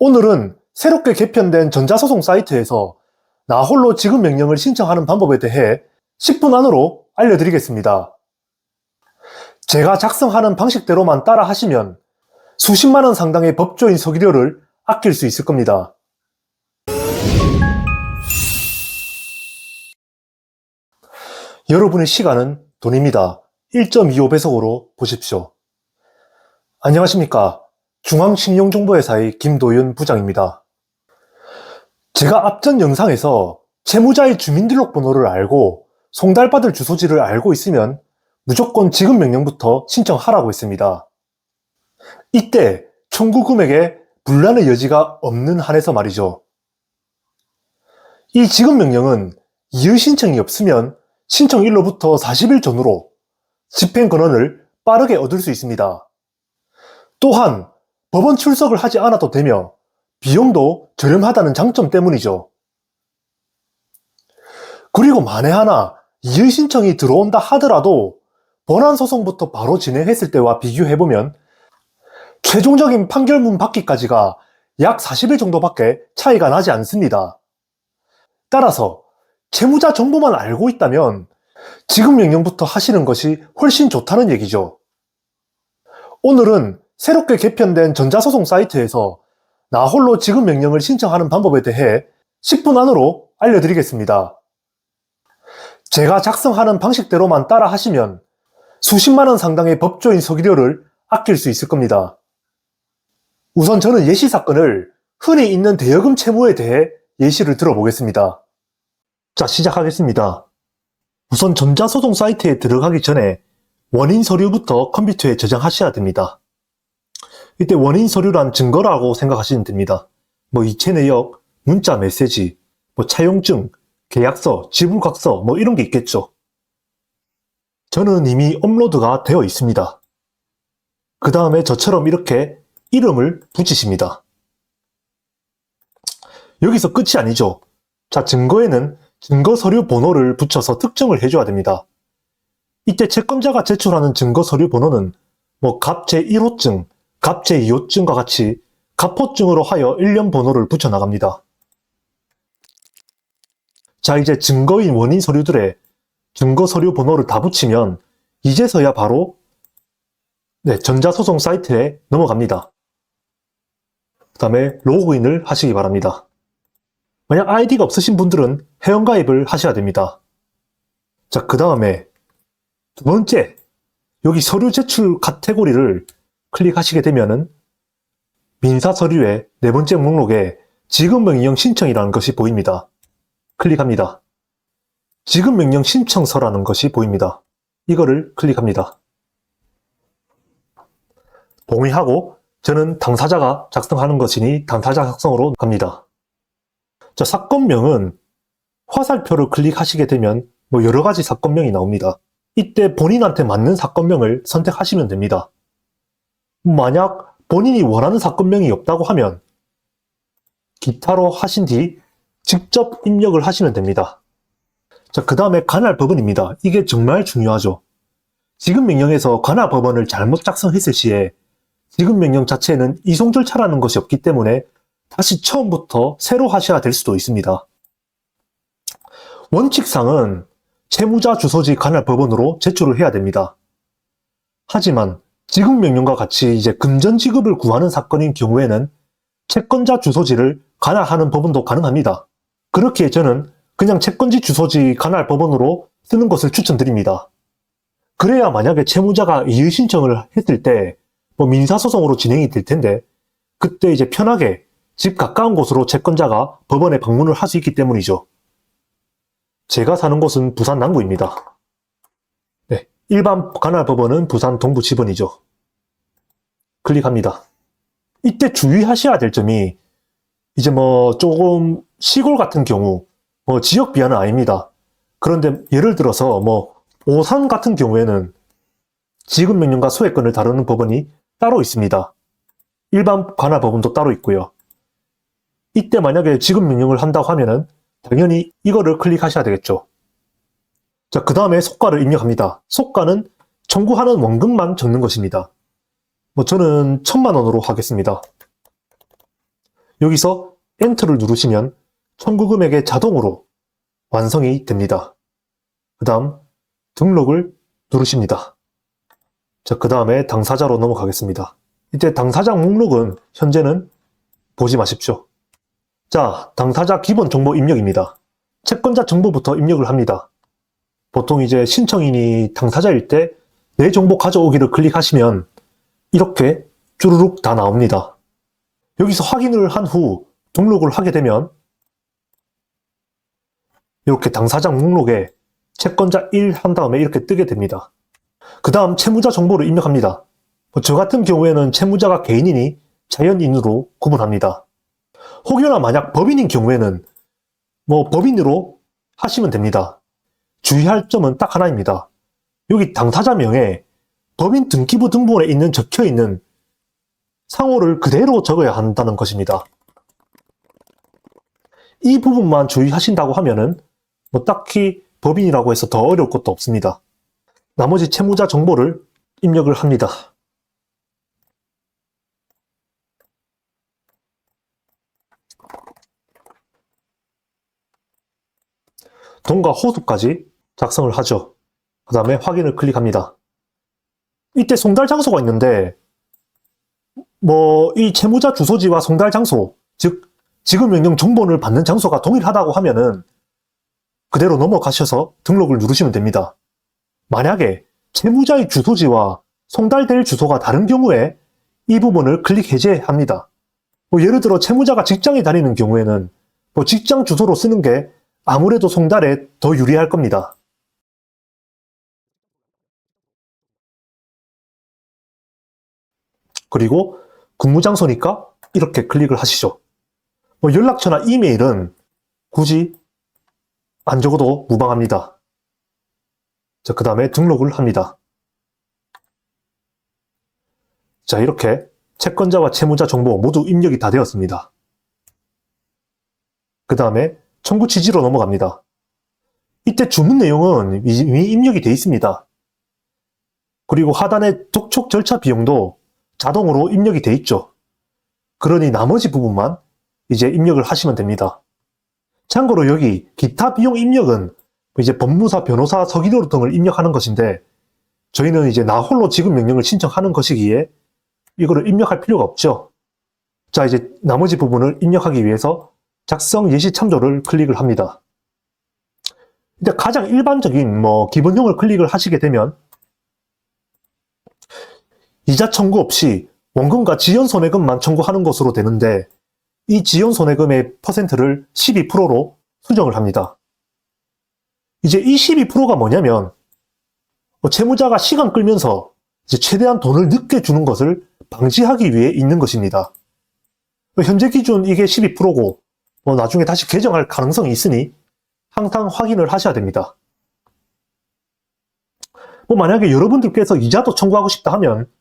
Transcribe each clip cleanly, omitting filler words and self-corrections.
오늘은 새롭게 개편된 전자소송 사이트에서 나 홀로 지급 명령을 신청하는 방법에 대해 10분 안으로 알려드리겠습니다. 제가 작성하는 방식대로만 따라 하시면 수십만 원 상당의 법조인 서기료를 아낄 수 있을 겁니다. 여러분의 시간은 돈입니다. 1.25배속으로 보십시오. 안녕하십니까. 중앙신용정보회사의 김도윤 부장입니다. 제가 앞전 영상에서 채무자의 주민등록번호를 알고 송달받을 주소지를 알고 있으면 무조건 지급명령부터 신청하라고 했습니다. 이때 청구 금액에 분란의 여지가 없는 한에서 말이죠. 이 지급명령은 이의 신청이 없으면 신청일로부터 40일 전후로 집행권한을 빠르게 얻을 수 있습니다. 또한 법원 출석을 하지 않아도 되며 비용도 저렴하다는 장점 때문이죠. 그리고 만에 하나 이의 신청이 들어온다 하더라도 본안소송부터 바로 진행했을 때와 비교해보면 최종적인 판결문 받기까지가 약 40일 정도밖에 차이가 나지 않습니다. 따라서 채무자 정보만 알고 있다면 지급명령부터 하시는 것이 훨씬 좋다는 얘기죠. 오늘은 새롭게 개편된 전자소송 사이트에서 나 홀로 지급명령을 신청하는 방법에 대해 10분 안으로 알려드리겠습니다. 제가 작성하는 방식대로만 따라 하시면 수십만 원 상당의 법조인 서기료를 아낄 수 있을 겁니다. 우선 저는 예시 사건을 흔히 있는 대여금 채무에 대해 예시를 들어보겠습니다. 자, 시작하겠습니다. 우선 전자소송 사이트에 들어가기 전에 원인 서류부터 컴퓨터에 저장하셔야 됩니다. 이때 원인 서류란 증거라고 생각하시면 됩니다. 이체 내역, 문자 메시지, 차용증, 계약서, 지불각서 이런 게 있겠죠. 저는 이미 업로드가 되어 있습니다. 그 다음에 저처럼 이렇게 이름을 붙이십니다. 여기서 끝이 아니죠. 자, 증거에는 증거 서류 번호를 붙여서 특정을 해줘야 됩니다. 이때 채권자가 제출하는 증거 서류 번호는 갑 제1호증, 갑 제2호증과 같이 갑호증으로 하여 일련 번호를 붙여 나갑니다. 자, 이제 증거인 원인 서류들의 증거 서류 번호를 다 붙이면 이제서야 바로 전자소송 사이트에 넘어갑니다. 그 다음에 로그인을 하시기 바랍니다. 만약 아이디가 없으신 분들은 회원가입을 하셔야 됩니다. 자, 그 다음에 두 번째, 여기 서류 제출 카테고리를 클릭하시게 되면은 민사서류의 네 번째 목록에 지급명령 신청이라는 것이 보입니다. 클릭합니다. 지급명령 신청서라는 것이 보입니다. 이거를 클릭합니다. 동의하고 저는 당사자가 작성하는 것이니 당사자 작성으로 갑니다. 자, 사건명은 화살표를 클릭하시게 되면 여러 가지 사건명이 나옵니다. 이때 본인한테 맞는 사건명을 선택하시면 됩니다. 만약 본인이 원하는 사건명이 없다고 하면 기타로 하신 뒤 직접 입력을 하시면 됩니다. 자, 그 다음에 관할 법원입니다. 이게 정말 중요하죠. 지급명령에서 관할 법원을 잘못 작성했을 시에 지급명령 자체에는 이송 절차라는 것이 없기 때문에 다시 처음부터 새로 하셔야 될 수도 있습니다. 원칙상은 채무자 주소지 관할 법원으로 제출을 해야 됩니다. 하지만 지급명령과 같이 이제 금전 지급을 구하는 사건인 경우에는 채권자 주소지를 관할하는 법원도 가능합니다. 그렇기에 저는 그냥 채권지 주소지 관할 법원으로 쓰는 것을 추천드립니다. 그래야 만약에 채무자가 이의 신청을 했을 때 민사소송으로 진행이 될 텐데 그때 이제 편하게 집 가까운 곳으로 채권자가 법원에 방문을 할 수 있기 때문이죠. 제가 사는 곳은 부산 남구입니다. 일반 관할 법원은 부산 동부 지번이죠. 클릭합니다. 이때 주의하셔야 될 점이 이제 조금 시골 같은 경우 지역 비하는 아닙니다. 그런데 예를 들어서 오산 같은 경우에는 지급명령과 소액권을 다루는 법원이 따로 있습니다. 일반 관할 법원도 따로 있고요. 이때 만약에 지급명령을 한다고 하면은 당연히 이거를 클릭하셔야 되겠죠. 자, 그 다음에 속가를 입력합니다. 속가는 청구하는 원금만 적는 것입니다. 저는 1000만 원으로 하겠습니다. 여기서 엔터를 누르시면 청구 금액이 자동으로 완성이 됩니다. 그 다음 등록을 누르십니다. 자, 그 다음에 당사자로 넘어가겠습니다. 이때 당사자 목록은 현재는 보지 마십시오. 자, 당사자 기본 정보 입력입니다. 채권자 정보부터 입력을 합니다. 보통 이제 신청인이 당사자일 때 내 정보 가져오기를 클릭하시면 이렇게 쭈루룩 다 나옵니다. 여기서 확인을 한 후 등록을 하게 되면 이렇게 당사자 목록에 채권자 1 한 다음에 이렇게 뜨게 됩니다. 그 다음 채무자 정보를 입력합니다. 저 같은 경우에는 채무자가 개인이니 자연인으로 구분합니다. 혹여나 만약 법인인 경우에는 법인으로 하시면 됩니다. 주의할 점은 딱 하나입니다. 여기 당사자명에 법인 등기부 등본에 적혀있는 상호를 그대로 적어야 한다는 것입니다. 이 부분만 주의하신다고 하면은 딱히 법인이라고 해서 더 어려울 것도 없습니다. 나머지 채무자 정보를 입력을 합니다. 돈과 호수까지 작성을 하죠. 그 다음에 확인을 클릭합니다. 이때 송달 장소가 있는데 이 채무자 주소지와 송달 장소, 즉 지급 명령 정보를 받는 장소가 동일하다고 하면은 그대로 넘어가셔서 등록을 누르시면 됩니다. 만약에 채무자의 주소지와 송달될 주소가 다른 경우에 이 부분을 클릭 해제합니다. 예를 들어 채무자가 직장에 다니는 경우에는 직장 주소로 쓰는 게 아무래도 송달에 더 유리할 겁니다. 그리고 근무장소니까 이렇게 클릭을 하시죠. 연락처나 이메일은 굳이 안 적어도 무방합니다. 자, 그 다음에 등록을 합니다. 자, 이렇게 채권자와 채무자 정보 모두 입력이 다 되었습니다. 그 다음에 청구 취지로 넘어갑니다. 이때 주문 내용은 이미 입력이 되어 있습니다. 그리고 하단의 독촉 절차 비용도 자동으로 입력이 되어 있죠. 그러니 나머지 부분만 이제 입력을 하시면 됩니다. 참고로 여기 기타 비용 입력은 이제 법무사, 변호사, 서기도 등을 입력하는 것인데 저희는 이제 나 홀로 지급 명령을 신청하는 것이기에 이거를 입력할 필요가 없죠. 자, 이제 나머지 부분을 입력하기 위해서 작성 예시 참조를 클릭을 합니다. 이제 가장 일반적인 기본형을 클릭을 하시게 되면 이자 청구 없이 원금과 지연 손해금만 청구하는 것으로 되는데 이 지연 손해금의 퍼센트를 12%로 수정을 합니다. 이제 이 12%가 뭐냐면 채무자가 시간 끌면서 이제 최대한 돈을 늦게 주는 것을 방지하기 위해 있는 것입니다. 현재 기준 이게 12%고 나중에 다시 개정할 가능성이 있으니 항상 확인을 하셔야 됩니다. 만약에 여러분들께서 이자도 청구하고 싶다 하면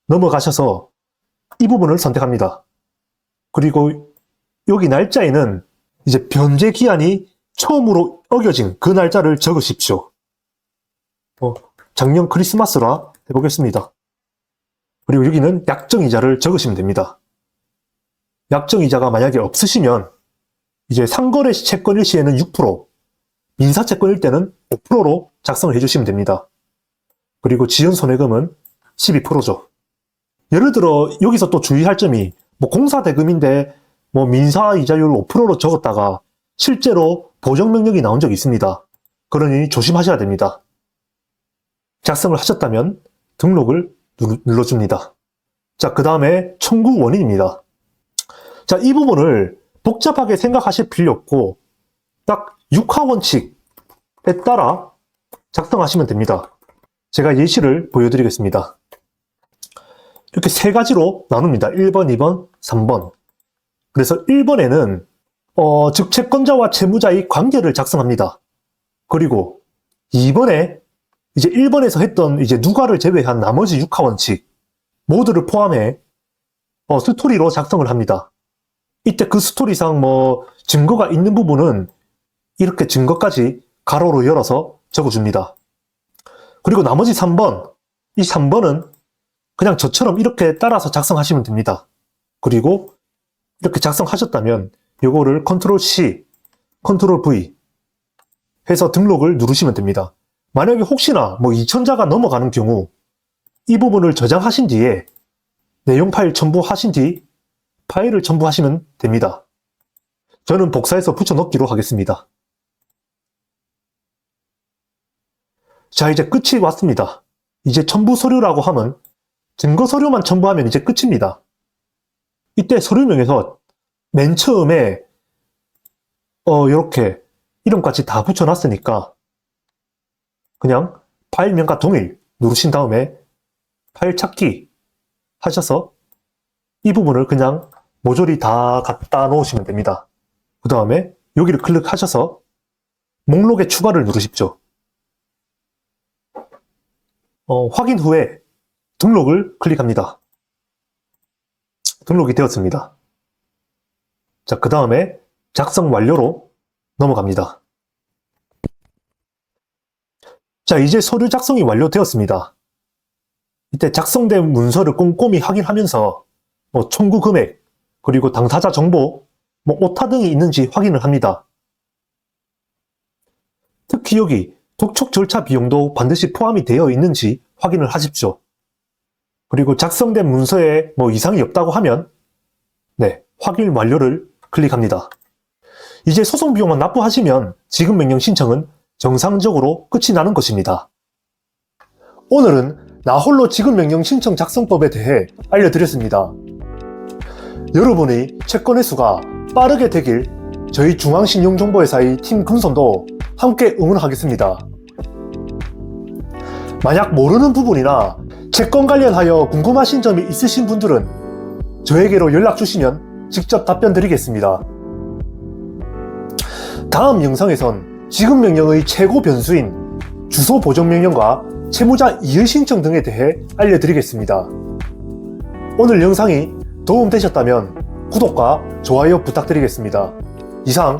넘어가셔서 이 부분을 선택합니다. 그리고 여기 날짜에는 이제 변제 기한이 처음으로 어겨진 그 날짜를 적으십시오. 작년 크리스마스라 해보겠습니다. 그리고 여기는 약정이자를 적으시면 됩니다. 약정이자가 만약에 없으시면 이제 상거래 채권일 시에는 6%, 민사채권일 때는 5%로 작성을 해주시면 됩니다. 그리고 지연 손해금은 12%죠. 예를 들어 여기서 또 주의할 점이 공사대금인데 민사이자율 5%로 적었다가 실제로 보정명령이 나온 적이 있습니다. 그러니 조심하셔야 됩니다. 작성을 하셨다면 등록을 눌러줍니다. 자, 그 다음에 청구 원인입니다. 자, 이 부분을 복잡하게 생각하실 필요 없고 딱 6하 원칙에 따라 작성하시면 됩니다. 제가 예시를 보여드리겠습니다. 이렇게 세 가지로 나눕니다. 1번, 2번, 3번. 그래서 1번에는 즉 채권자와 채무자의 관계를 작성합니다. 그리고 2번에 이제 1번에서 했던 이제 누가를 제외한 나머지 6하 원칙 모두를 포함해 스토리로 작성을 합니다. 이때 그 스토리상 증거가 있는 부분은 이렇게 증거까지 가로로 열어서 적어줍니다. 그리고 나머지 3번, 이 3번은 그냥 저처럼 이렇게 따라서 작성하시면 됩니다. 그리고 이렇게 작성하셨다면 요거를 컨트롤 C, 컨트롤 V 해서 등록을 누르시면 됩니다. 만약에 혹시나 2000자가 넘어가는 경우 이 부분을 저장하신 뒤에 내용 파일 첨부하신 뒤 파일을 첨부하시면 됩니다. 저는 복사해서 붙여넣기로 하겠습니다. 자, 이제 끝이 왔습니다. 이제 첨부 서류라고 하면 증거 서류만 첨부하면 이제 끝입니다. 이때 서류명에서 맨 처음에 이렇게 이름까지 다 붙여놨으니까 그냥 파일명과 동일 누르신 다음에 파일 찾기 하셔서 이 부분을 그냥 모조리 다 갖다 놓으시면 됩니다. 그 다음에 여기를 클릭하셔서 목록에 추가를 누르십시오. 확인 후에 등록을 클릭합니다. 등록이 되었습니다. 자, 그 다음에 작성 완료로 넘어갑니다. 자, 이제 서류 작성이 완료되었습니다. 이때 작성된 문서를 꼼꼼히 확인하면서 청구 금액, 그리고 당사자 정보, 오타 등이 있는지 확인을 합니다. 특히 여기 독촉 절차 비용도 반드시 포함이 되어 있는지 확인을 하십시오. 그리고 작성된 문서에 이상이 없다고 하면 확인 완료를 클릭합니다. 이제 소송 비용만 납부하시면 지급 명령 신청은 정상적으로 끝이 나는 것입니다. 오늘은 나홀로 지급 명령 신청 작성법에 대해 알려드렸습니다. 여러분의 채권의 수가 빠르게 되길 저희 중앙신용정보회사의 팀 금손도 함께 응원하겠습니다. 만약 모르는 부분이나 채권 관련하여 궁금하신 점이 있으신 분들은 저에게로 연락 주시면 직접 답변 드리겠습니다. 다음 영상에선 지급명령의 최고 변수인 주소 보정 명령과 채무자 이의 신청 등에 대해 알려드리겠습니다. 오늘 영상이 도움되셨다면 구독과 좋아요 부탁드리겠습니다. 이상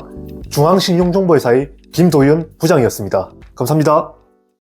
중앙신용정보회사의 김도윤 부장이었습니다. 감사합니다.